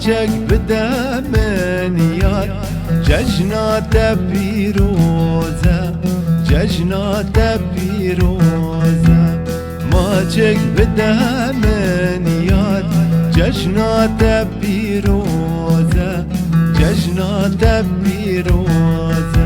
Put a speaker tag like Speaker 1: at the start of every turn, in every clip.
Speaker 1: ماچک بده من یار جشنات پیروزه جشنات پیروزه ماچک بده من یار جشنات پیروزه جشنات پیروزه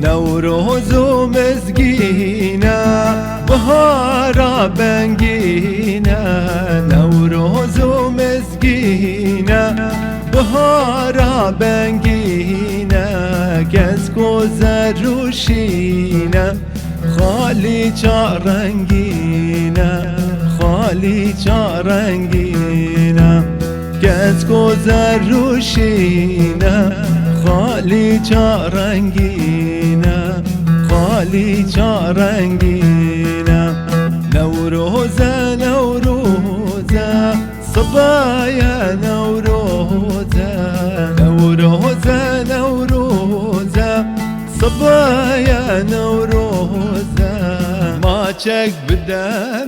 Speaker 1: نوروز و مزگینه بهارا بنگینه نوروز و مزگینه بهارا بنگینه کس گذر روشینه خالی چارنگینه خالی چارنگینه کس گذر روشینه خالی چارنگینه خالی چارنگینه نوروزه نوروزه صبايا نوروزه نوروزه نوروزه صبايا نوروزه ماچک بده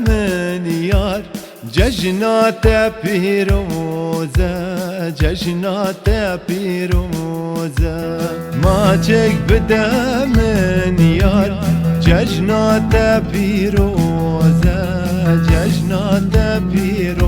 Speaker 1: من یار جشنات پیروزه جشنات پیروزه ماچک بده من یار جشنات پیروزه جشنات پیروزه